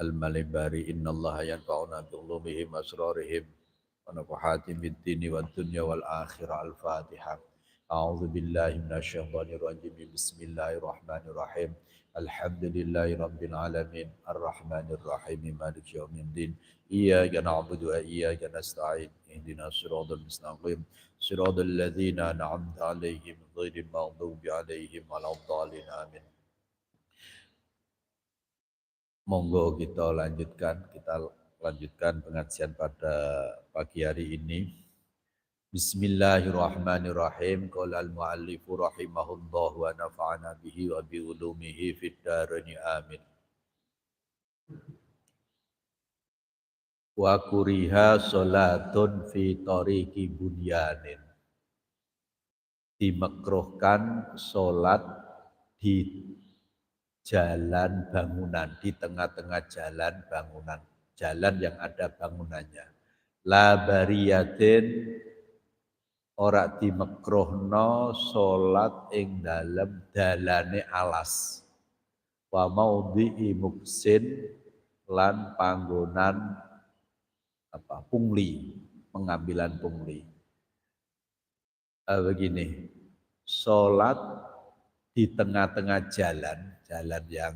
Al-Malibari innallaha yanfa'una bi'ulumihim asrarihim wa nafahatim bid-dini wad dunya wal akhirah. Al-Fatihah. A'udzu billahi minasyaitonir rajim. Bismillahirrahmanirrahim. Alhamdulillahi rabbil alamin arrahmanir rahim maliki yaumiddin. Iyyaka na'budu wa iyyaka nasta'in. Ihdinas siratal mustaqim. Siratal ladzina an'amta 'alaihim ghairil maghdubi 'alaihim waladdallin. Amin. Monggo kita lanjutkan pengajian pada pagi hari ini. Bismillahirrahmanirrahim. Qala al-muallifu rahimahullah wa nafa'ana bihi wa bi ulumihi fid dharain amin. Wa kuriha salatun fi tariqi bunyanin. Dimakruhkan salat di jalan bangunan, di tengah-tengah jalan bangunan, jalan yang ada bangunannya. La bariyatin ora dimekruhno salat ing dalem dalane alas. Wa maudhi'i muksin lan panggonan pungli, pengambilan pungli. Begini, salat di tengah-tengah jalan yang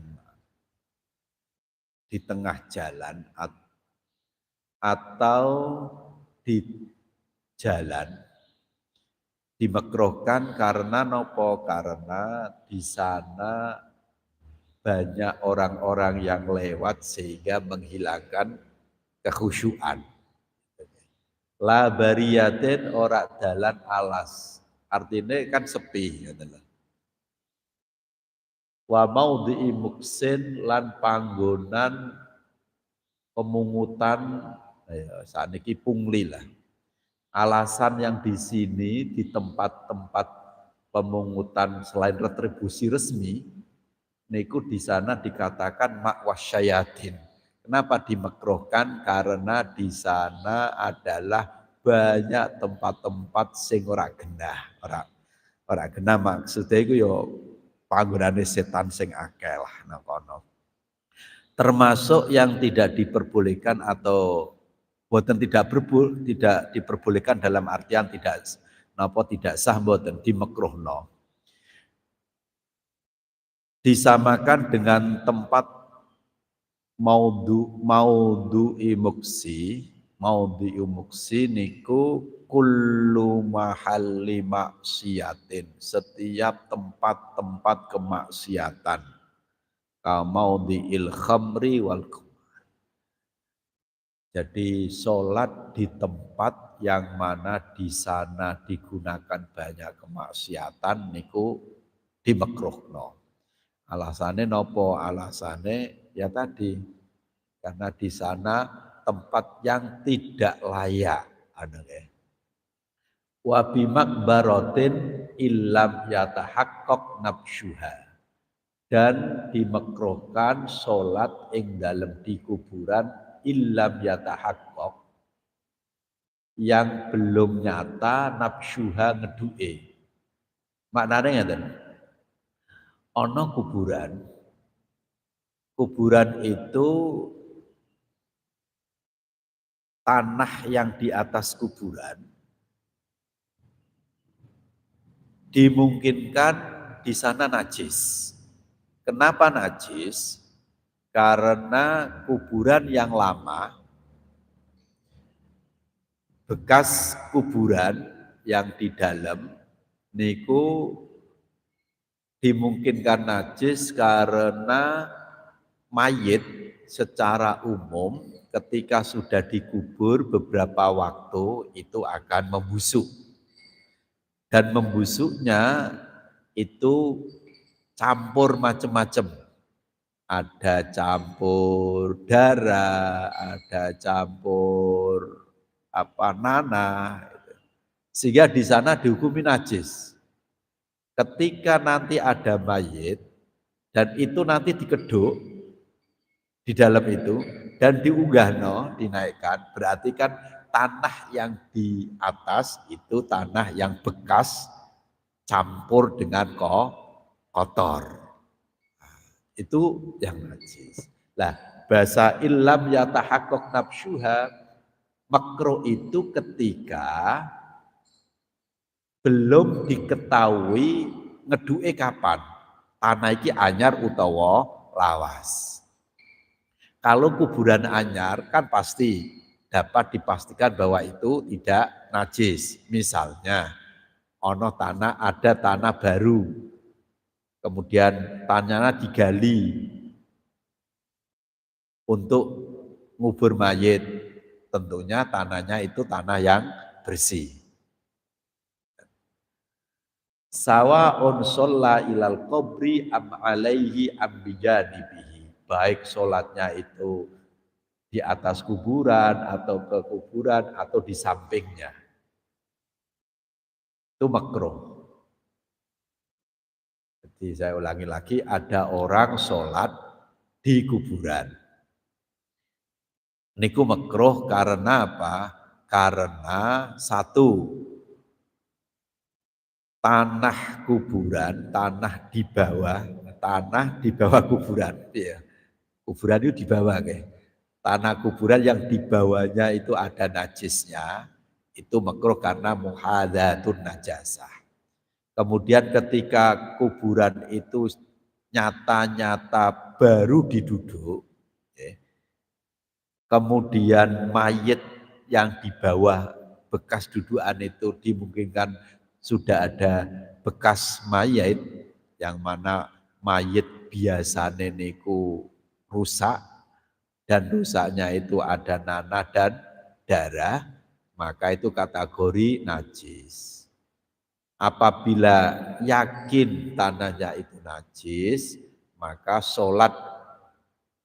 di tengah jalan atau di jalan dimakruhkan karena nopo? Karena di sana banyak orang-orang yang lewat sehingga menghilangkan kekhusyuan. La bariyatin ora dalan alas. Artinya kan sepi gitu. Wa maudhi'i muksin lan panggonan pemungutan saniki pungli lah. Alasan yang di sini di tempat-tempat pemungutan selain retribusi resmi niku di sana dikatakan ma'wasyayatin. Kenapa dimakruhkan? Karena di sana adalah banyak tempat-tempat sing ora genah. Ora genah maksudnya iku yo panggonane setan sing akeh lah nang kono. Termasuk yang tidak diperbolehkan atau boten tidak diperbolehkan dalam artian tidak sah boten dimekruhno. Disamakan dengan tempat maudhu'i muksi niku kullu mahalli maksiatin, setiap tempat-tempat kemaksiatan. Kamaudhi'il khamri wal. Jadi sholat di tempat yang mana di sana digunakan banyak kemaksiatan niku dimekruhno. Alasannya nopo? Alasannya ya tadi karena di sana tempat yang tidak layak. Wa bimakbaratin illam yatahaqqaq nabsyuha, dan dimakruhkan sholat ing dalem di kuburan illam yatahaqqaq, yang belum nyata nabsyuha ngeduke. Maknane ngeten. Ana kuburan itu tanah yang di atas kuburan dimungkinkan di sana najis. Kenapa najis? Karena kuburan yang lama, bekas kuburan yang di dalam niku dimungkinkan najis karena mayit secara umum ketika sudah dikubur beberapa waktu itu akan membusuk. Dan membusuknya itu campur macam-macam. Ada campur darah, ada campur nanah. Sehingga di sana dihukumi najis. Ketika nanti ada mayit dan itu nanti dikeduk di dalam itu dan dinaikkan, berarti kan tanah yang di atas itu tanah yang bekas campur dengan kotor. Itu yang najis. Lah, bahasa illam yatahaqqaq nafsuha, makruh itu ketika belum diketahui ngeduke kapan. Tanah iki anyar utawa lawas. Kalau kuburan anyar kan pasti dapat dipastikan bahwa itu tidak najis. Misalnya, ada tanah baru, kemudian tanahnya digali untuk ngubur mayit. Tentunya tanahnya itu tanah yang bersih. Sawa'un sholla ilal qabri am alaihi am bijanibihi. Baik sholatnya itu di atas kuburan atau ke kuburan atau di sampingnya. Itu makruh. Jadi saya ulangi lagi, ada orang sholat di kuburan. Niku makruh karena apa? Karena satu, tanah kuburan, tanah di bawah kuburan. Ya. Kuburan itu di bawah, kayak. Tanah kuburan yang di bawahnya itu ada najisnya, itu makruh karena muhadatsun najasah. Kemudian ketika kuburan itu nyata-nyata baru diduduk, ya, kemudian mayit yang di bawah bekas dudukan itu dimungkinkan sudah ada bekas mayit, yang mana mayit biasanya niku rusak, dan rusaknya itu ada nanah dan darah, maka itu kategori najis. Apabila yakin tanahnya itu najis, maka sholat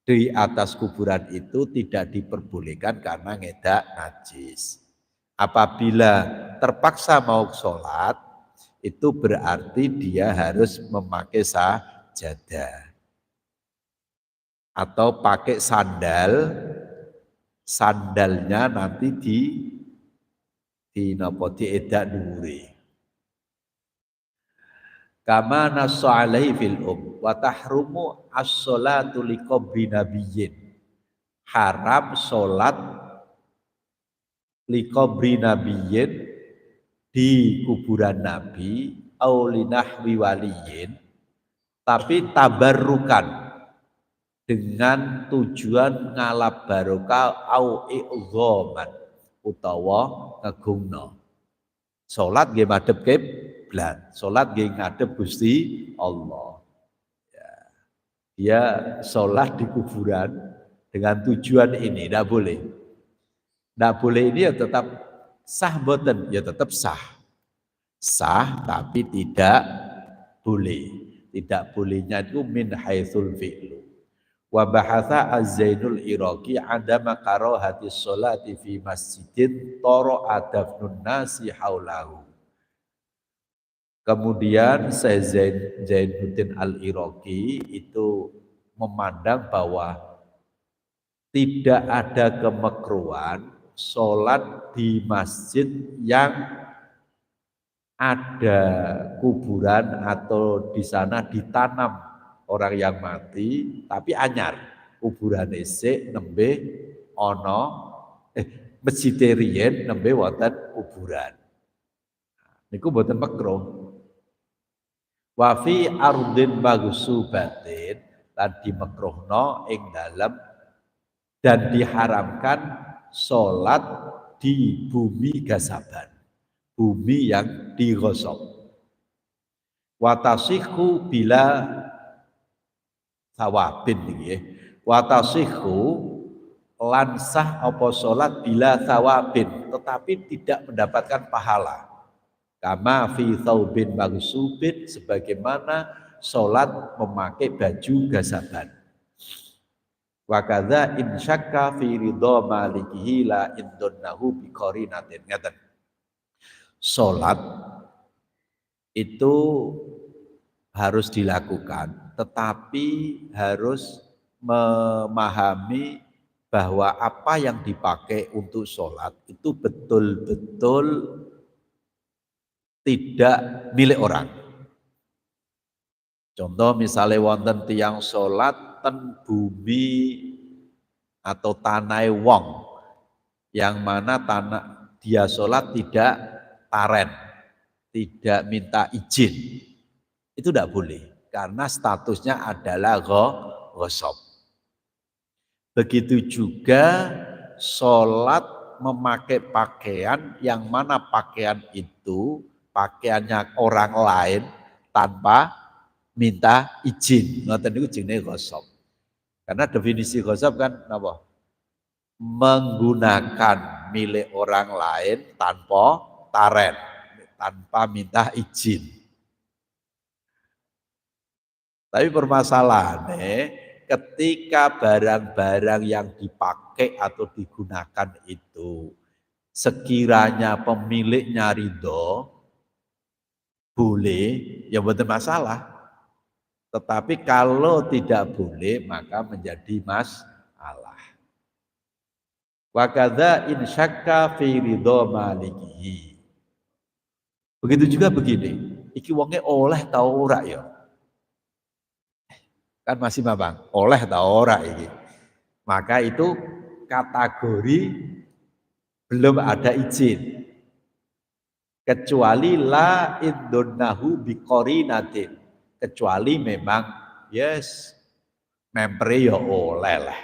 di atas kuburan itu tidak diperbolehkan karena ngedak najis. Apabila terpaksa mau sholat, itu berarti dia harus memakai sajadah atau pakai sandal. Sandalnya nanti diedak dhuwure. Kama nasu alaihi fil wa tahrumu as-sholatu liqabri nabiyyin. Haram sholat liqabri nabiyyin di kuburan nabi au linahwi waliyin, tapi tabarrukan dengan tujuan ngalap barokah au i'dhaman utawa ngegungno. Salat nggih madhep kiblat, salat nggih ngadhep Gusti Allah. Ya. Dia salat di kuburan dengan tujuan ini tidak boleh. Tidak boleh ini ya tetap sah boten, ya tetap sah. Sah tapi tidak boleh. Tidak bolehnya itu min haitsul fi'lu. Wa bahatha Az-Zainul Iraqi adama karahati sholati fi masjidin tara adafnun nasi haulahu. Kemudian Syekh Zainuddin Al-Iraqi itu memandang bahwa tidak ada kemakruhan sholat di masjid yang ada kuburan atau di sana ditanam orang yang mati tapi anyar, kuburan isik nembe ana masjid riyen nembe wonten kuburan. Niku mboten makruh. Wa fi ardin maghsubatin, lan dimakruhno ing dalem dan diharamkan salat di bumi gasaban, bumi yang digosok. Wa tasihhu bila sawabin niki. Wa tasihhu lan sah apa salat bila sawabin, tetapi tidak mendapatkan pahala. Kama fi tsaubin maghsubin, sebagaimana salat memakai baju gasaban. Wa kadza in syakka fi ridha malikihi la indunnahu bi qarinatin. Ngaten. Salat itu harus dilakukan, tetapi harus memahami bahwa apa yang dipakai untuk sholat itu betul-betul tidak milik orang. Contoh misalnya wonten tiyang sholat wonten bumi atau tanah wong yang mana tanah dia sholat tidak taren, tidak minta izin, itu tidak boleh karena statusnya adalah ghosab. Begitu juga sholat memakai pakaian yang mana pakaian itu pakaiannya orang lain tanpa minta izin. Ngoten niku jenenge ghosab. Karena definisi ghosab kan apa? Menggunakan milik orang lain tanpa taren, tanpa minta izin. Tapi permasalahannya ketika barang-barang yang dipakai atau digunakan itu sekiranya pemiliknya ridho, boleh, ya bukan masalah. Tetapi kalau tidak boleh maka menjadi masalah. Wa kadza in syakka fi ridha malikihi. Begitu juga begini, iki wonge oleh ta ora ya? Kan masih Bang, oleh ta ora iki. Maka itu kategori belum ada izin. Kecuali la indunnahu biqorinatin. Kecuali memang yes mempre ya oleh lah.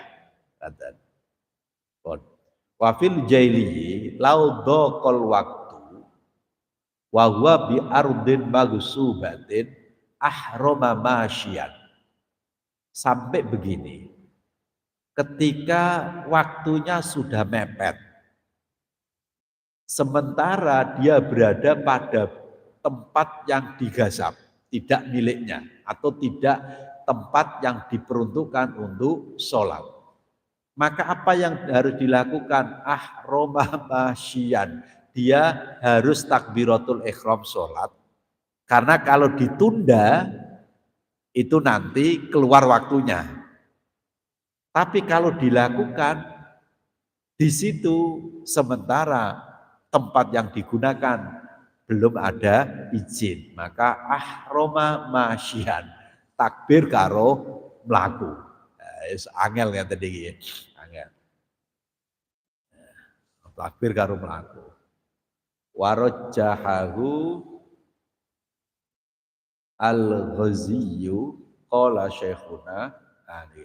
Wafil jaili laudokol waktu wa huwa bi ardin maghsubatin ahrama masyian. Sampai begini, ketika waktunya sudah mepet, sementara dia berada pada tempat yang digasap, tidak miliknya atau tidak tempat yang diperuntukkan untuk sholat. Maka apa yang harus dilakukan? Ahroma masyian. Dia harus takbiratul ihram sholat. Karena kalau ditunda, itu nanti keluar waktunya. Tapi kalau dilakukan, di situ sementara tempat yang digunakan belum ada izin. Maka ahroma masyian. Takbir karo melaku. Angel yang tadi angel. Takbir karo mlaku. Warajjahahu al-Ghaziyyu qala syekhuna ali.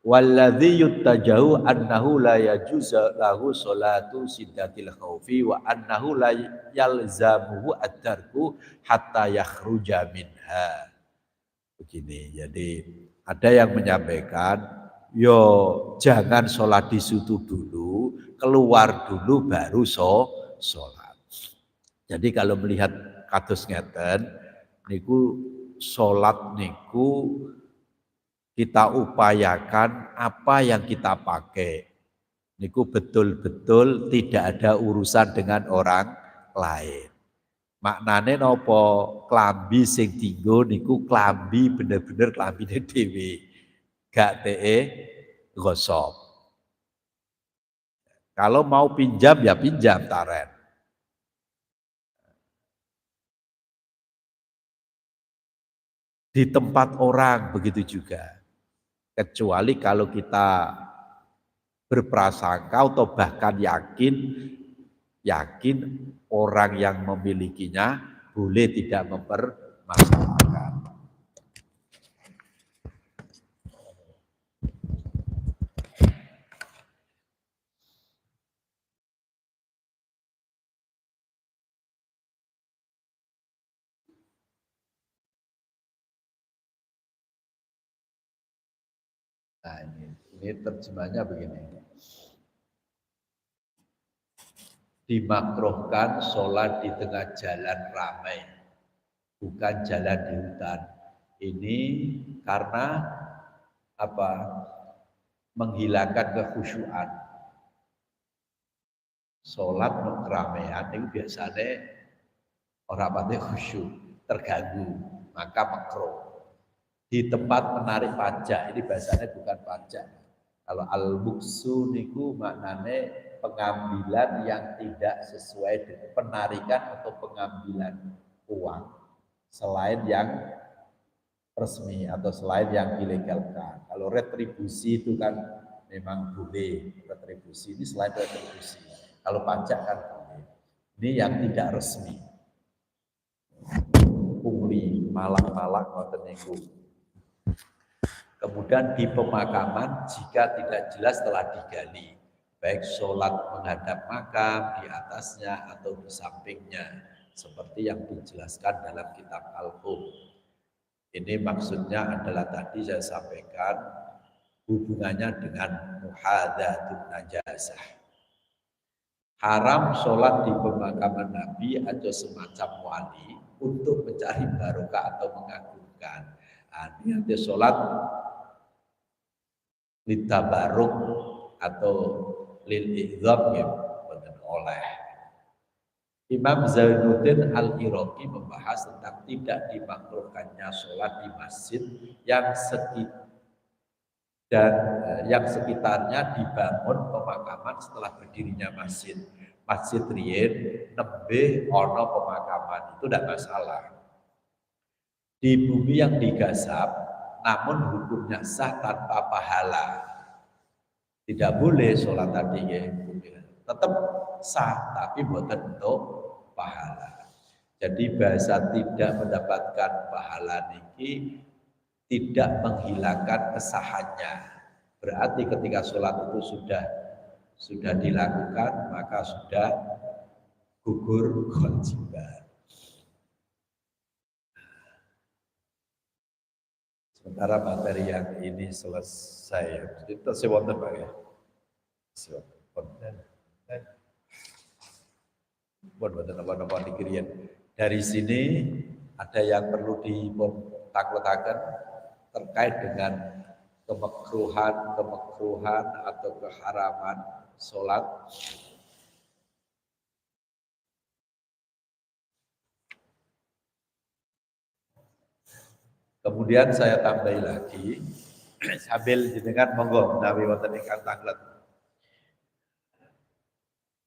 Walladzi yuttajahu annahu la yajuzu lahu salatu siddatil khaufi wa annahu la yalzamuhu ad-darku hatta yakhruja minha. Begini, jadi ada yang menyampaikan, yo jangan sholat di situ dulu, keluar dulu baru sholat. Jadi kalau melihat kados ngeten, niku sholat niku kita upayakan apa yang kita pakai. Niku betul-betul tidak ada urusan dengan orang lain. Maknane napa klambi sing dienggo niku klambi bener-bener klambine dhewe. Gak tee gosok. Kalau mau pinjam ya pinjam taren. Di tempat orang begitu juga. Kecuali kalau kita berprasangka atau bahkan yakin orang yang memilikinya boleh tidak mempermasalahkan. Nah ini terjemahnya begini. Dimakruhkan sholat di tengah jalan ramai, bukan jalan di hutan. Ini karena apa? Menghilangkan kekhusyuan. Sholat keramaian itu biasanya orang pati khusyuk, terganggu, maka makruh. Di tempat menarik pajak, ini bahasanya bukan pajak. Kalau al-buksu niku maknanya pengambilan yang tidak sesuai dengan penarikan atau pengambilan uang selain yang resmi atau selain yang dilegalkan. Kalau retribusi itu kan memang boleh, retribusi ini selain retribusi. Kalau pajak kan boleh. Ini yang tidak resmi. Pungli, malak-malak ngoten niku. Kemudian di pemakaman jika tidak jelas telah digali, baik sholat menghadap makam di atasnya atau di sampingnya, seperti yang dijelaskan dalam kitab Al-Um. Ini maksudnya adalah tadi saya sampaikan hubungannya dengan muhadatsun najasah. Haram sholat di pemakaman Nabi atau semacam wali untuk mencari barokah atau mengagungkan. Ini ada sholat litabaruk atau lil idzam ya benar oleh. Imam Zainuddin Al-Iraqi membahas tentang tidak dimakruhkannya sholat di masjid yang sekitarnya dibangun pemakaman setelah berdirinya masjid. Masjid riyen nembe ono pemakaman itu tidak masalah. Di bumi yang digasap, namun hukumnya sah tanpa pahala. Tidak boleh sholat tadi ya, tetap sah tapi bukan untuk pahala. Jadi bahasa tidak mendapatkan pahala niki tidak menghilangkan kesahannya. Berarti ketika sholat itu sudah dilakukan maka sudah gugur kewajiban. Sementara materi yang ini selesai. Kita sewonten Pak ya. Dari sini ada yang perlu ditakletaken terkait dengan kemekruhan atau keharaman sholat. Kemudian saya tambahi lagi sambil jenengan monggo menawi wonten ingkang tanglet.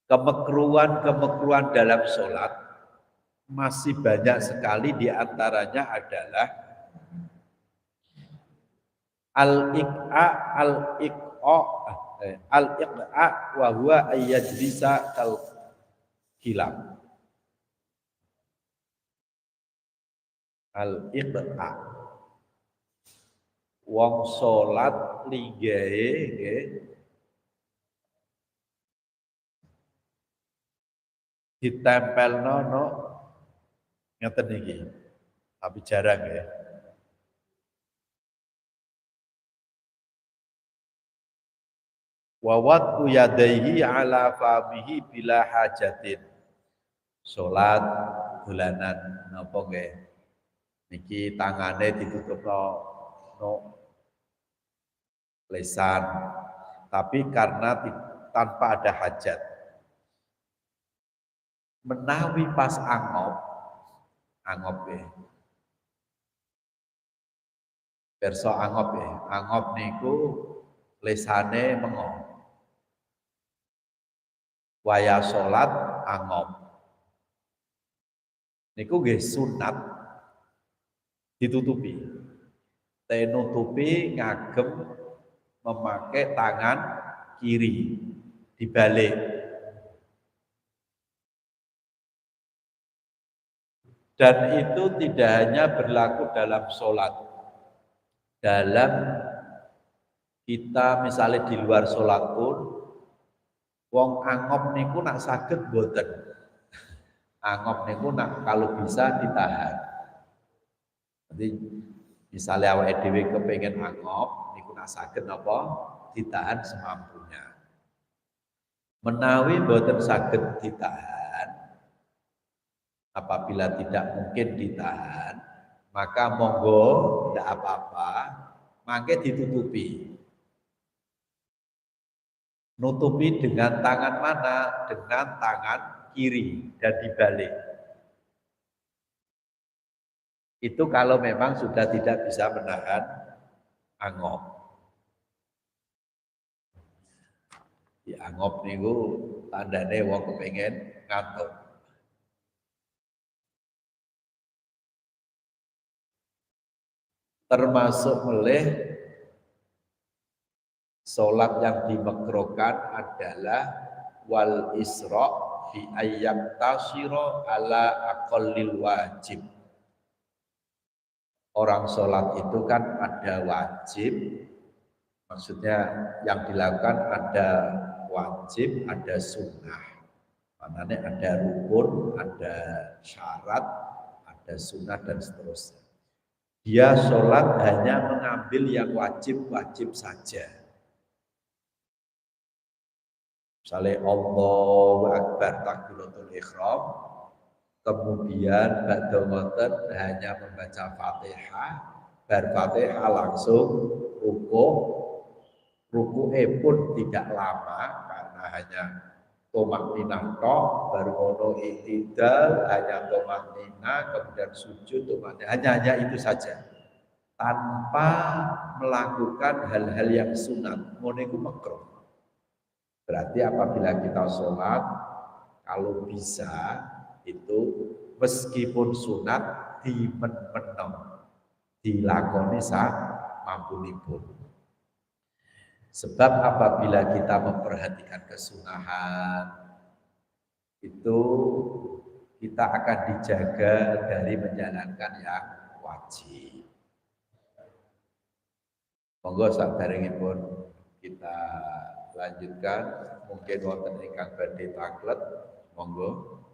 Kemekruhan dalam sholat masih banyak sekali, di antaranya adalah al-iq'a wa huwa ayyajlisa kal hilam. Al-iq'a wong salat linggahe nggih ditempelno no ngeten iki. Tapi jarang ya. Wa wad'u yadayhi ala famihi bila hajatin. Salat dolanan napa nggih. Niki tangane ditutupno no lesan, tapi karena tanpa ada hajat. Menawi pas angop ya. Perso angop ya. Angop niku lesane mengo. Waya salat angop. Niku nggih sunat ditutupi. Nutupi ngagem memakai tangan kiri dibalik. Dan itu tidak hanya berlaku dalam sholat. Dalam kita misalnya di luar sholat pun, wong angop niku nak saged boten. Angop niku nak kalau bisa ditahan. Jadi misalnya awake dhewe kepengin angop niku nak saged napa ditahan semampunya. Menawi boten saged ditahan, apabila tidak mungkin ditahan, maka monggo tidak apa-apa, mangke ditutupi. Nutupi dengan tangan mana? Dengan tangan kiri dan dibalik. Itu kalau memang sudah tidak bisa menahan angop. Di angop niku tandane wong kepengen ngantuk. Termasuk melih sholat yang dimakruhkan adalah wal isra fi ayyam tasiro ala aqallil wajib. Orang sholat itu kan ada wajib, maksudnya yang dilakukan ada wajib, ada sunnah. Maknanya ada rukun, ada syarat, ada sunnah dan seterusnya. Dia sholat hanya mengambil yang wajib-wajib saja. Misalnya Allahu Akbar takbiratul ihram, kemudian ba'da ngoten hanya membaca Fatihah, bar Fatihah langsung ruku'e pun tidak lama karena hanya tumakninah tok, baru ono i'tidal, hanya tumakninah, kemudian sujud tumakninah, hanya itu saja. Tanpa melakukan hal-hal yang sunat, ngono iku makruh. Berarti apabila kita sholat, kalau bisa itu meskipun sunat dimen-menem, dilakoni sak mampunipun. Sebab apabila kita memperhatikan kesunahan, itu kita akan dijaga dari menjalankan yang wajib. Monggo saderengipun kita lanjutkan, mungkin wonten ingkang badhe taklet, monggo.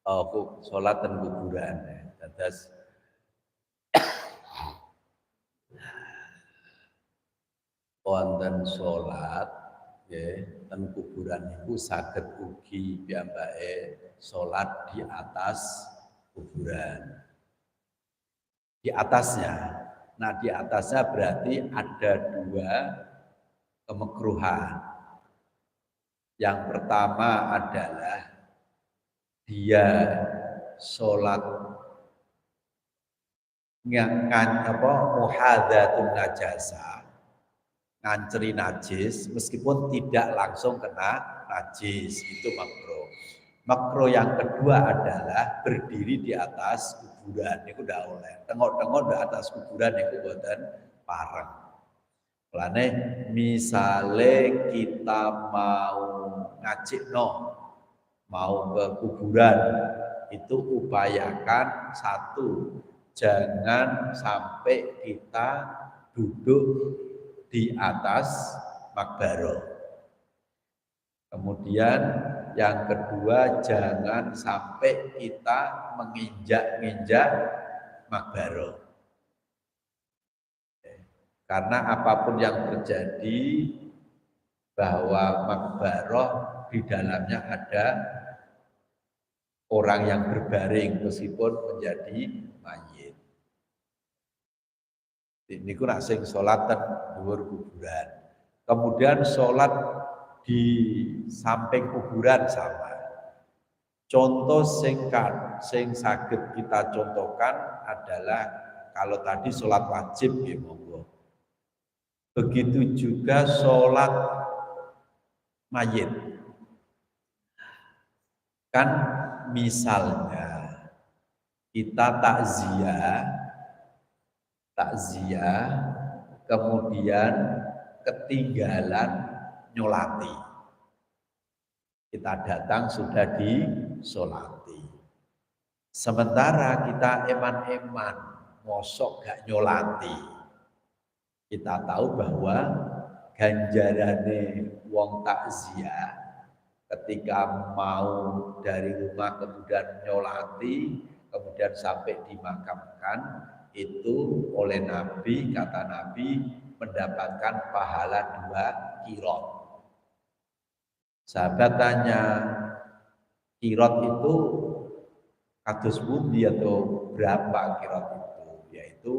Oh, sholat dan kuburan. Dados wonten sholat, ten kuburan itu saged ugi piyambake sholat di atas kuburan. Di atasnya. Nah, di atasnya berarti ada dua kemekruhan. Yang pertama adalah dia sholat muhadatun najasa, nganceri najis meskipun tidak langsung kena najis, itu makruh. Makruh yang kedua adalah berdiri di atas kuburan, itu udah oleh. Tengok-tengok di atas kuburan itu boten pareng. Mulane misale kita mau ngajikno, mau ke kuburan, itu upayakan satu, jangan sampai kita duduk di atas makbaro. Kemudian yang kedua, jangan sampai kita menginjak-injak makbaro. Karena apapun yang terjadi, bahwa makbaroh di dalamnya ada orang yang berbaring meskipun menjadi mayit. Ini kurang sing sholat ten dhuwur kuburan. Kemudian sholat di samping kuburan sama. Contoh sing saged kita contohkan adalah kalau tadi sholat wajib ya monggo. Begitu juga sholat mayit. Kan misalnya kita takziah kemudian ketinggalan nyolati. Kita datang sudah disolati. Sementara kita eman-eman mosok gak nyolati. Kita tahu bahwa ganjarane wong takziah ketika mau dari rumah kemudian nyolati, kemudian sampai dimakamkan, itu oleh Nabi, kata Nabi, mendapatkan pahala 2 kirot. Sahabat tanya, kirot itu kados pundi atau berapa kirot itu? Yaitu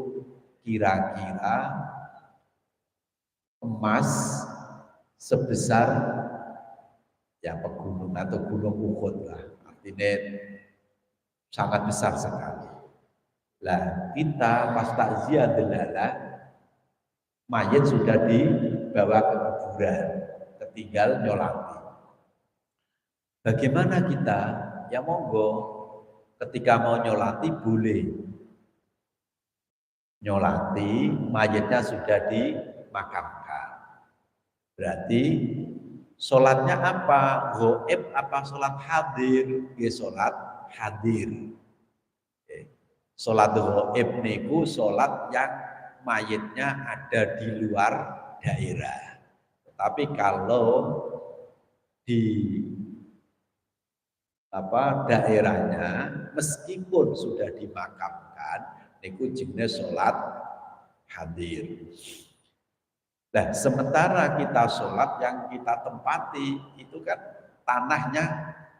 kira-kira emas sebesar ya pegunungan atau gunung Uhud lah. Artinya sangat besar sekali. Lah kita pas takziah delalah mayit sudah dibawa ke kuburan, ketinggal nyolati. Bagaimana kita? Ya monggo, ketika mau nyolati boleh. Nyolati, mayitnya sudah dimakamkan. Berarti sholatnya apa? Ghaib apa sholat hadir? Ya sholat hadir. Sholat ghaib niku sholat yang mayitnya ada di luar daerah. Tapi kalau di daerahnya meskipun sudah dimakamkan niku jenenge sholat hadir. Nah, sementara kita sholat yang kita tempati itu kan tanahnya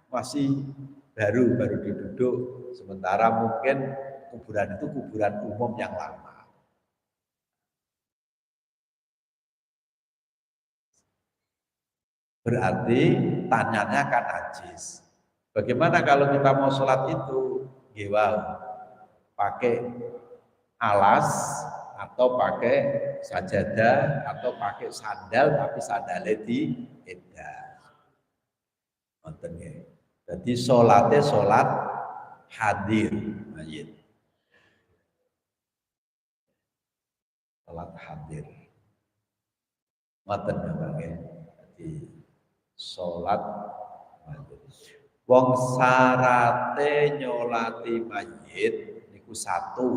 masih baru diduduk, sementara mungkin kuburan itu kuburan umum yang lama. Berarti tanahnya kan najis. Bagaimana kalau kita mau sholat itu? Gewau, pakai alas atau pakai sajadah atau pakai sandal tapi sandalnya di edah. Nonton ya. Jadi sholatnya sholat hadir mayit. Sholat hadir. Nonton ya. Jadi sholat mayit. Wong sarate nyolati mayit niku satu.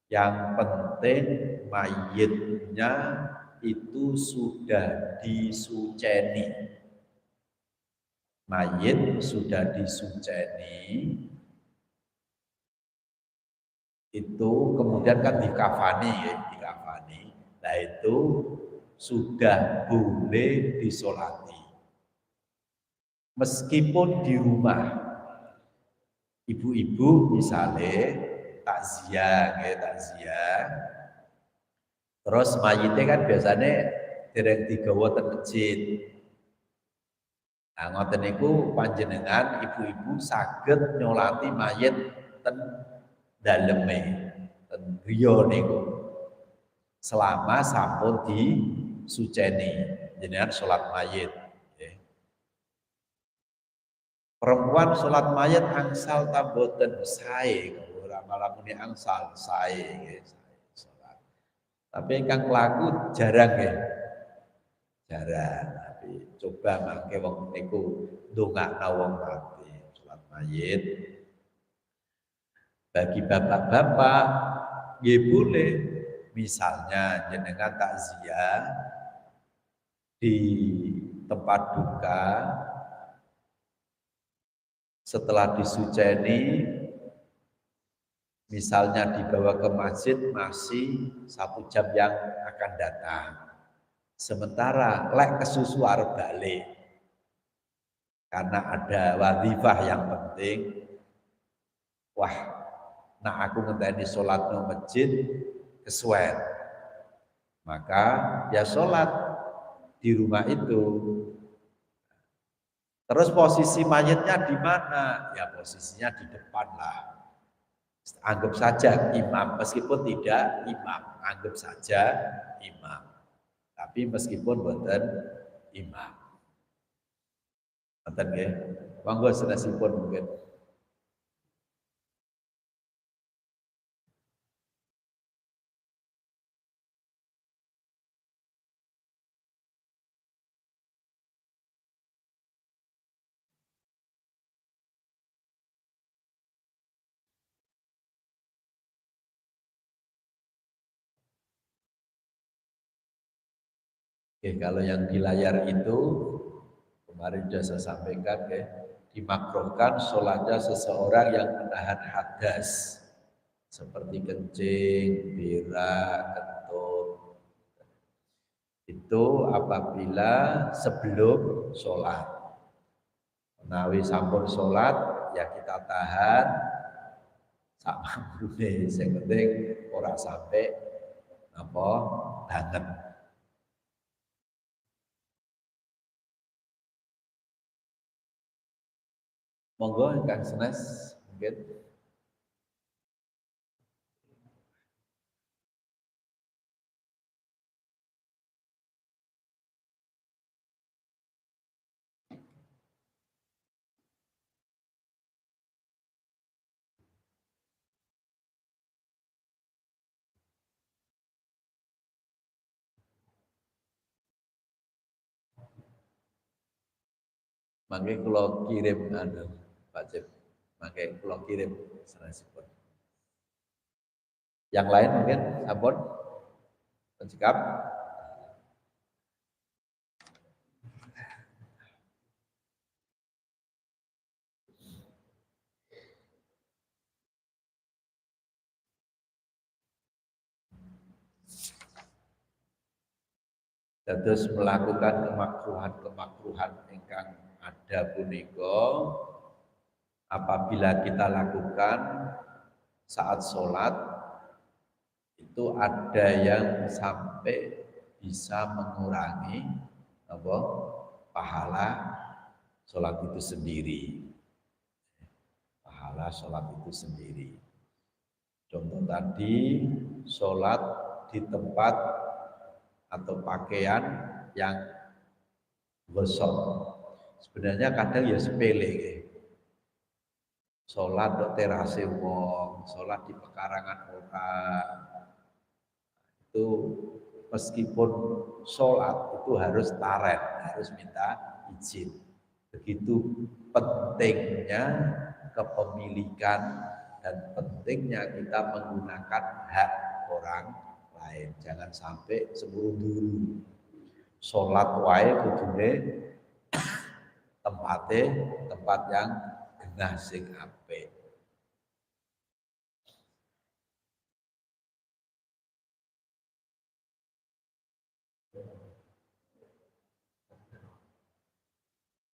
Yang penting mayitnya itu sudah disuceni. Mayit sudah disuceni. Itu kemudian kan dikafani ya, dikafani. Nah itu sudah boleh disolati. Meskipun di rumah, ibu-ibu misalnya takziah, terus mayitnya kan biasanya dereng digawa ten masjid. Nah, ngoten niku panjenengan ibu-ibu saged nyolati mayit ten daleme, ten griya niku. Selama sampun disuceni, jenengan salat mayit. Perempuan sholat mayat angsal tamboten sae, ora malah muni angsal sae sholat. Tapi ingkang laku jarang ya, jarang. Tapi coba mangke wong niku ndongakna wong mati sholat mayit. Bagi bapak-bapak, nggih boleh. Misalnya jenengan takziah di tempat duka. Setelah disuceni, misalnya dibawa ke masjid masih 1 jam yang akan datang. Sementara lek kesusu arep balik, karena ada wadifah yang penting. Wah, nah aku ngenteni sholat no masjid kesuwen. Maka ya sholat di rumah itu. Terus posisi mayitnya di mana? Ya posisinya di depan lah. Anggap saja imam, meskipun tidak imam, anggap saja imam. Tapi meskipun bukan imam. Nonton nggih. Monggo sedasipun mungkin. Oke, kalau yang di layar itu kemarin sudah saya sampaikan ya, dimakruhkan sholatnya seseorang yang menahan hadas seperti kencing, berak, kentut. Itu apabila sebelum sholat. Menawi sampun sholat ya kita tahan sama brune, sing penting ora sampai apa banget. Monggo ingkang senes mungkin. Mangke kula kirim anu Pak Cip. Mangke kula kirim sanesipun. Yang lain mungkin sampun sikap. Terus melakukan kemakruhan-kemakruhan ingkang ada punika apabila kita lakukan saat sholat itu ada yang sampai bisa mengurangi apa pahala sholat itu sendiri. Pahala sholat itu sendiri. Contoh tadi sholat di tempat atau pakaian yang gosok. Sebenarnya kadang ya sepele. Sholat di terase wong, sholat di pekarangan orang. Itu meskipun sholat itu harus taret, harus minta izin. Begitu pentingnya kepemilikan dan pentingnya kita menggunakan hak orang lain. Jangan sampai seburu dulu sholat wae kudune tempat yang genah sing apik.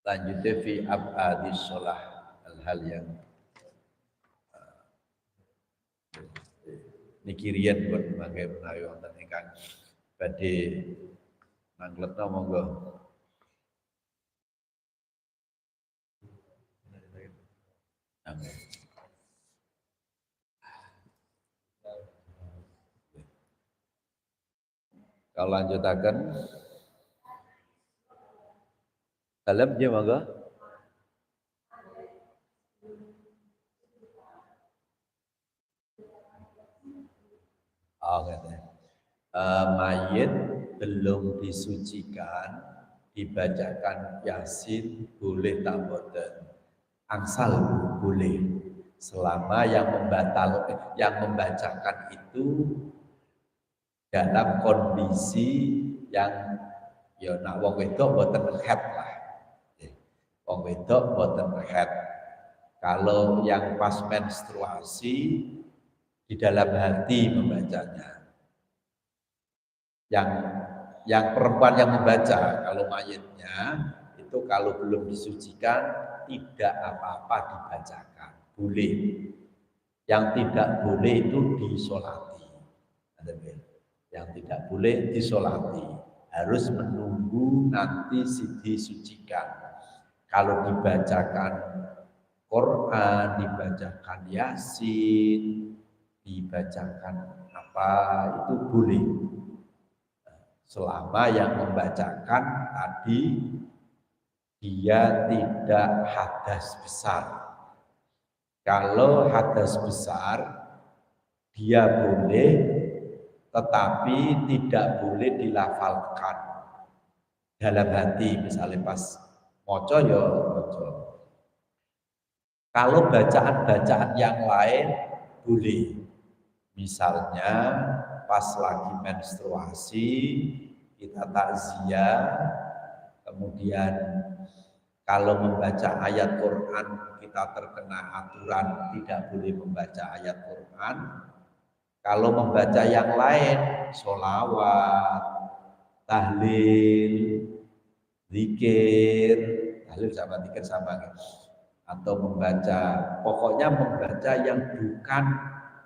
Lanjutnya fi abadis sholah, hal-hal yang niki riyen pun mangke menawi wonten ingkang badhe mangletna monggo. Amin. Kalau lanjutaken dalam nggih monggo. Mayit belum disucikan, dibacakan Yasin boleh tak boten? Angsal boleh, selama yang membacakan itu dalam kondisi yang ya nak wong wedok boten head lah. Wong wedok boten head. Kalau yang pas menstruasi di dalam hati membacanya. Yang perempuan yang membaca, kalau mayitnya itu kalau belum disucikan tidak apa-apa dibacakan, boleh. Yang tidak boleh itu disolati. Yang tidak boleh disolati, harus menunggu nanti disucikan. Kalau dibacakan Quran, dibacakan Yasin, dibacakan apa itu boleh. Selama yang membacakan tadi dia tidak hadas besar. Kalau hadas besar dia boleh, tetapi tidak boleh dilafalkan dalam hati. Misalnya pas moco ya moco. Kalau bacaan-bacaan yang lain boleh. Misalnya pas lagi menstruasi kita takziah, kemudian kalau membaca ayat Quran kita terkena aturan tidak boleh membaca ayat Quran. Kalau membaca yang lain, sholawat, tahlil, zikir, tahlil sama zikir sama atau membaca, pokoknya membaca yang bukan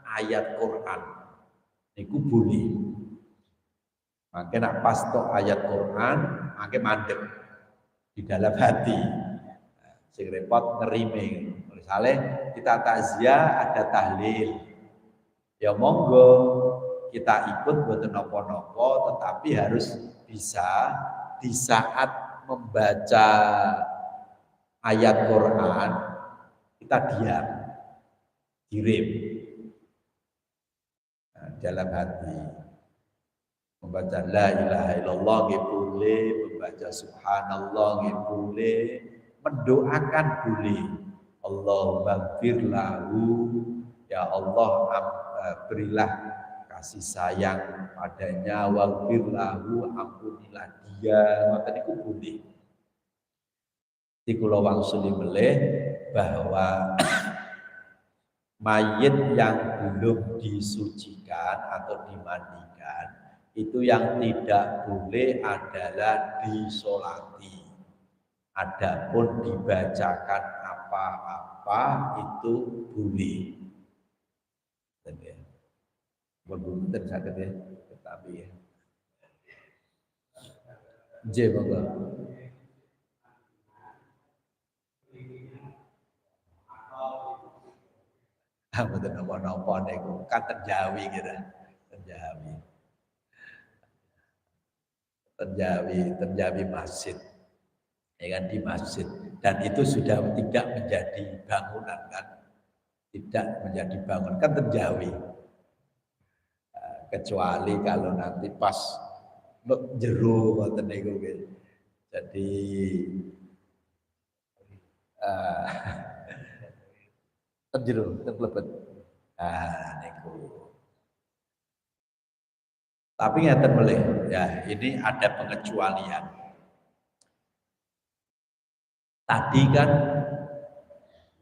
ayat Quran itu boleh. Makanya nak pas tok ayat Quran, makanya mandek di dalam hati. Sing repot ngerime. Misalnya kita takziah ada tahlil, ya monggo kita ikut boten nopo-nopo, tetapi harus bisa di saat membaca ayat Quran kita diam, dirim dalam hati. Membaca la ilaha illallah nggih boleh, membaca subhanallah nggih boleh, mendoakan boleh. Allahumma gfir lahu, ya Allah berilah kasih sayang padanya, waghfir lahu, ampunilah dia, maka itu boleh. Di kula wangsuli melih bahwa mayit yang belum disucikan atau dimandikan itu yang tidak boleh adalah disolati. Adapun dibacakan apa-apa itu boleh. Belum sakit ya, tetapi ya. J monggo. Betul napa-napa niku kan terjawi gitu. Terjawi masjid. Ya kan di masjid, dan itu sudah tidak menjadi bangunan kan, tidak menjadi bangunan kan terjawi. Kecuali kalau nanti pas jero ngoten niku gitu. Jadi jero terlebet. Niku. Tapi ngeten melih ya, ini ada pengecualian. Tadi kan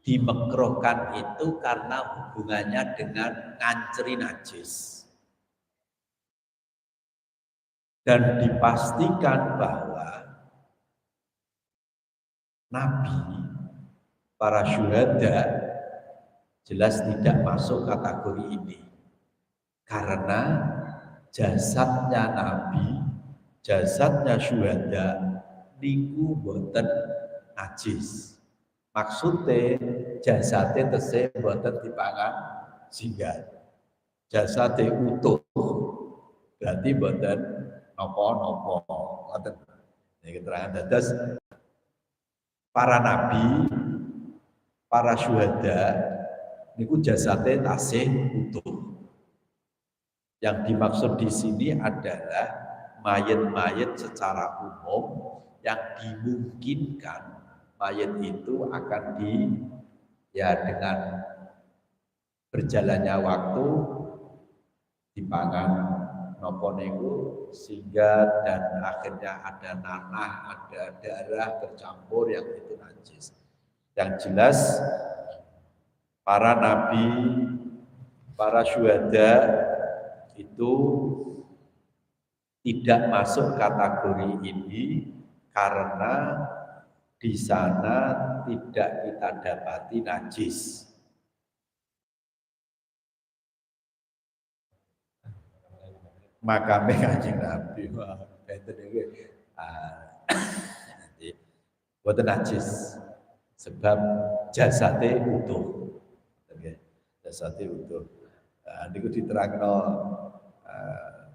dimekruhkan itu karena hubungannya dengan nganceri najis. Dan dipastikan bahwa Nabi, para syuhada jelas tidak masuk kategori ini. Karena jasadnya Nabi, jasadnya syuhada niku boten najis. Maksudnya jasadnya tesih boten dipangan sehingga jasadnya utuh. Berarti boten nopo-nopo. Ini keterangan dados para nabi, para syuhada niku jasadnya tasih utuh. Yang dimaksud di sini adalah mayat-mayat secara umum yang dimungkinkan mayat itu akan dengan berjalannya waktu dipangan nopo niku sehingga dan akhirnya ada nanah, ada darah bercampur yang itu najis. Yang jelas para nabi, para syuhada itu tidak masuk kategori ini karena di sana tidak kita dapati najis. Makame Kanjeng Nabi benten iki boten najis sebab jasate utuh. Jasate utuh. Niku diterangno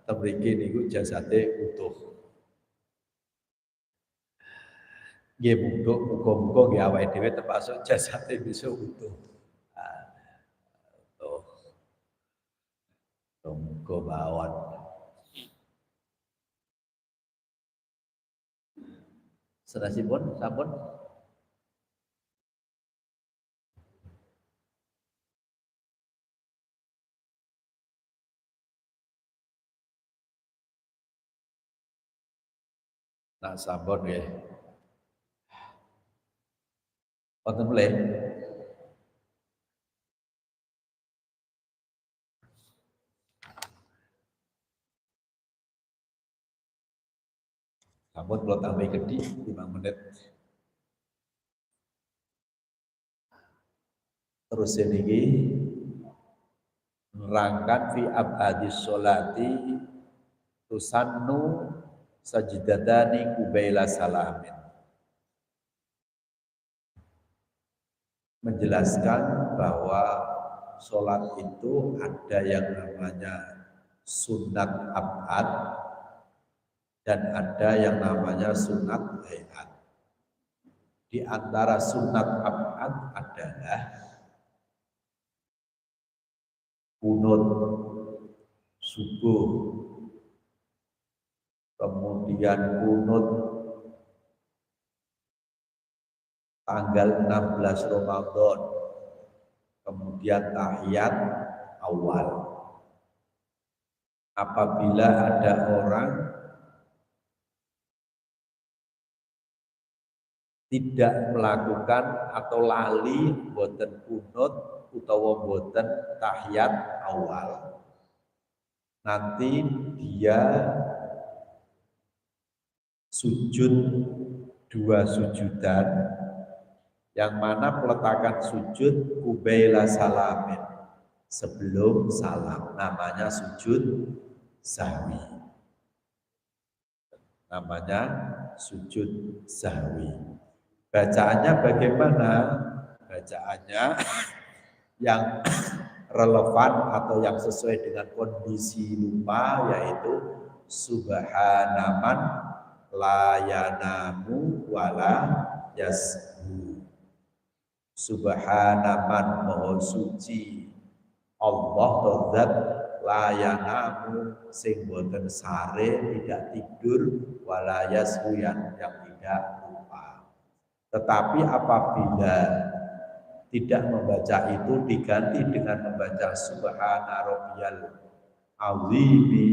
temriki niku jasate utuh. Nggih muga-muga nggih awake dhewe termasuk jasate bisa utuh. Muga mawon. Sedasipun sampun nak sampun nggih. Wonten melih. Namun kalau tambah gede 5 menit. Terus ini nerangkan fi abadis sholati tusannu sajidatani kubaila salamin. Menjelaskan bahwa sholat itu ada yang namanya sunat abad dan ada yang namanya sunat hayat. Di antara sunat abad adalah kunut subuh, kemudian kunut tanggal 16 Ramadan, kemudian tahiyat awal. Apabila ada orang tidak melakukan atau lali boten kunut utawa boten tahiyat awal, nanti dia sujud 2 sujudan, yang mana peletakan sujud kubaila salamin, sebelum salam, namanya sujud sahwi. Namanya sujud sahwi. Bacaannya bagaimana? Bacaannya yang relevan atau yang sesuai dengan kondisi lupa, yaitu subhanaman la yanamu wala yasbu. Subhanaman maha suci Allah zat la yanamu sing boten sare, tidak tidur, wala yasbu yang tidak lupa. Tetapi apabila tidak membaca itu, diganti dengan membaca subhana rabbiyal azimi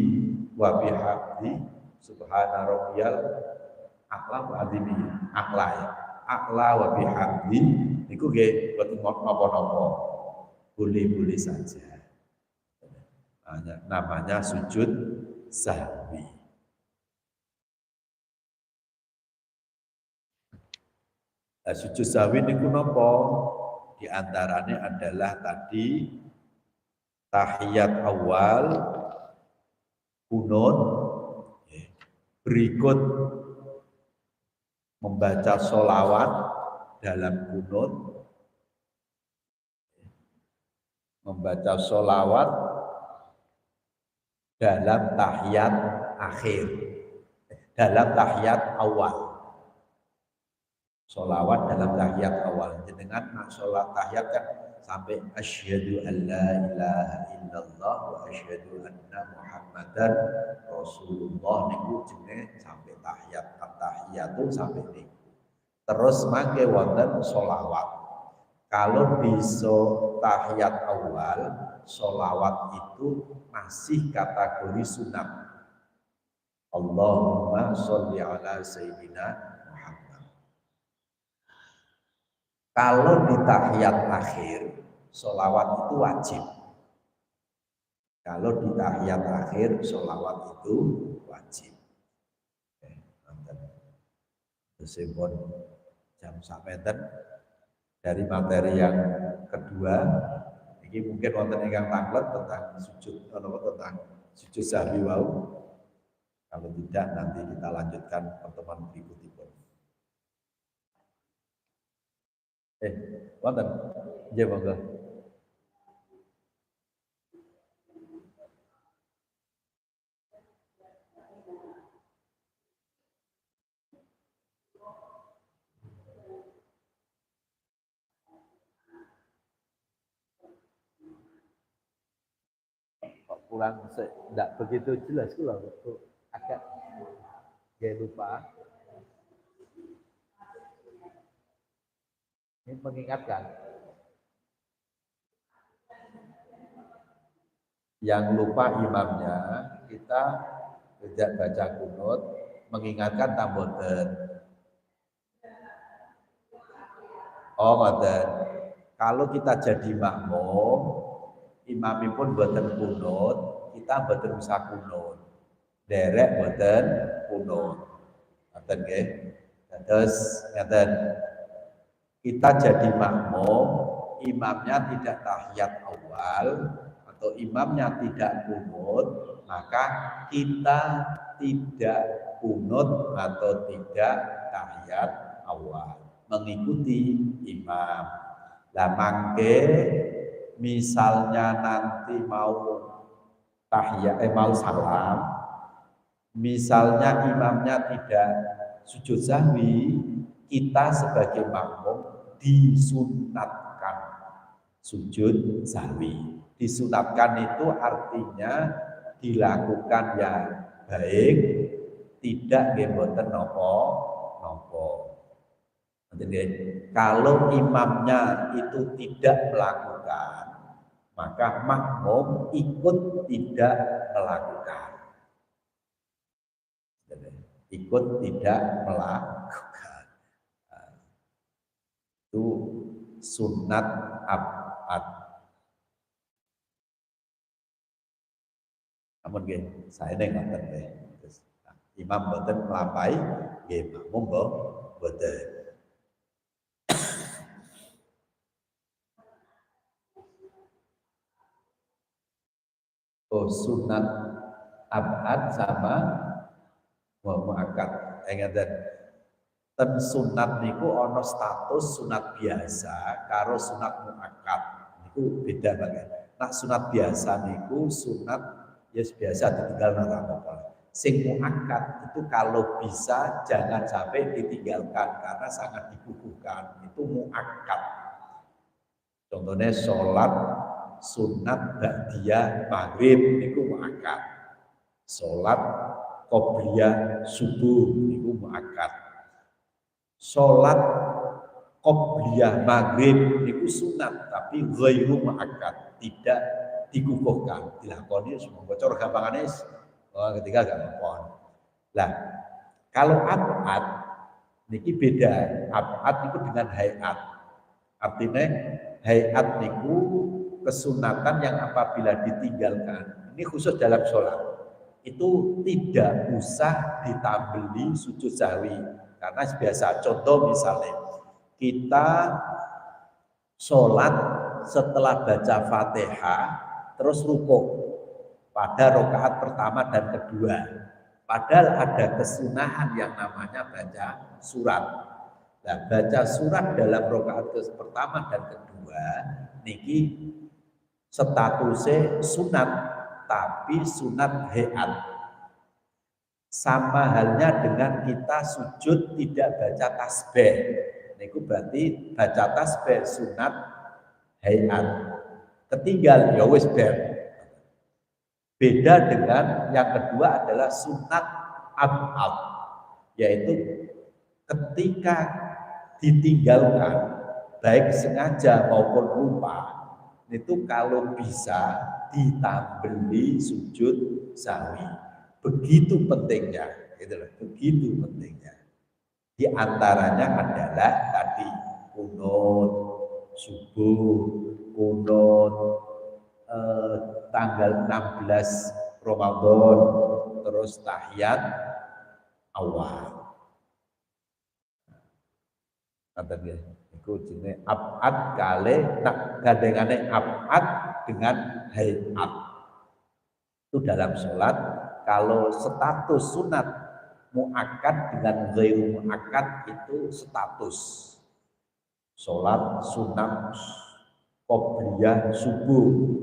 wa bihamdi, subhana rabbiyal a'la wa azimi, a'la ya, a'la wa bihamdi, niku nggih boten napa-napa, boleh-boleh saja. Namanya sujud sahwi. Nah, sujud sahwi niku napa? Di antaranya adalah tadi tahiyat awal, kunut, berikut membaca sholawat dalam kunut, membaca sholawat dalam tahiyat akhir, dalam tahiyat awal. Sholawat dalam tahiyat awal. Jenengan nak sholat tahiyat kan sampai asyhadu an la ilaha illallah wa asyhadu anna muhammadan rasulullah, niku jenenge sampai tahiyat at-tahiyatu sampai niku. Terus mangke wonten sholawat. Kalau di tahiyat awal, sholawat itu masih kategori sunat. Allahumma sholli ala sayyidina. Kalau di tahiyat akhir, sholawat itu wajib. Kalau di tahiyat akhir, sholawat itu wajib. Sempun jam sampaian dari materi yang kedua. Ini mungkin wonten ingkang tanglet tentang sujud, tentang sujud sahwi wau. Kalau tidak, nanti kita lanjutkan pertemuan berikutnya. Wonten. Nggih monggo. Kok pulang tidak begitu jelas kula kok agak lupa. Ini mengingatkan. Yang lupa imamnya, kita tidak baca kunut, mengingatkan tamboten. Oh, ngoten. Kalau kita jadi makmum, imamipun boten kunut, kita boten usah kunut. Derek boten kunut. Ngaten nggih. Terus ngaten kita jadi makmum, imamnya tidak tahiyat awal atau imamnya tidak kunut, maka kita tidak kunut atau tidak tahiyat awal, mengikuti imam. Lah mangke misalnya nanti mau tahiyat mau salam, misalnya imamnya tidak sujud sahwi, kita sebagai makmum disunatkan sujud sahwi. Disunatkan itu artinya dilakukan yang baik, tidak mboten nopo. Kalau imamnya itu tidak melakukan, maka makmum ikut tidak melakukan. Ikut tidak melakukan. Itu sunat abad. Namun nggih, saya ngoten nggih. Imam boten melampaui, nggih makmum boten. Oh, sunat abad sama muakkad. Ngaten. Ten sunat niku ana status sunat biasa karo sunat muakkad. Niku beda banget. Nak sunat biasa niku sunat biasa ditinggal nang apa. Sing muakkad itu kalau bisa jangan sampai ditinggalkan karena sangat dibutuhkan. Itu muakkad. Contohnya sholat sunat ba'diyah maghrib niku muakkad. Sholat qobliyah subuh niku muakkad. Sholat qobliyah maghrib niku sunat tapi ghairu muakkad, tidak dikukuhkan, dilakoni semua bocor gampangane ketika gak ngapon. Lah kalau abad niki beda, abad niku dengan hayat. Artinya hayat niku kesunatan yang apabila ditinggalkan, ini khusus dalam sholat, itu tidak usah ditambeli sujud sahwi. Karena biasa, contoh misalnya, kita sholat setelah baca Fatihah, terus rukuk pada rakaat pertama dan kedua. Padahal ada kesunahan yang namanya baca surat. Nah, baca surat dalam rakaat pertama dan kedua, niki statusnya sunat, tapi sunat hayat. Sama halnya dengan kita sujud tidak baca tasbih. Niku berarti baca tasbih sunat hayat. Ketinggal ya wis ber. Beda dengan yang kedua adalah sunat abad, yaitu ketika ditinggalkan baik sengaja maupun lupa, itu kalau bisa ditambeli sujud sahwi. Begitu pentingnya, gitu loh, begitu pentingnya. Di antaranya adalah tadi kunut subuh, kunut tanggal 16 Ramadan, terus tahiyat awal. Kata dia, itu jenis abad kali tak gandengane abad dengan hayat. Itu dalam sholat. Kalau status sunat muakkad dengan ghairu muakkad itu status sholat sunat qobliyah subuh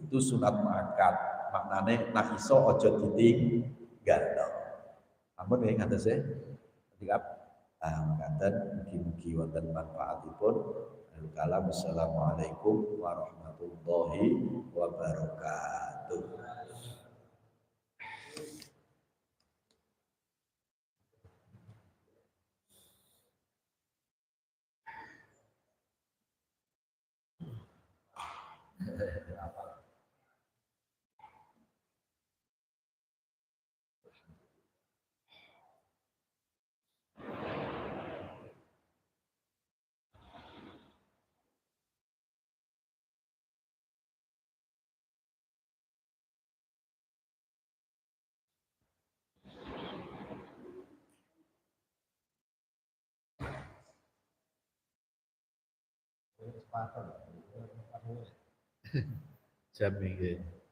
itu sunat muakkad, maknane nak iso aja ditinggal. Ampun nggih ngaten sih. Ketika ngaten mugi-mugi wonten manfaatipun. Kalam assalamualaikum warahmatullahi wabarakatuh. Jam ini.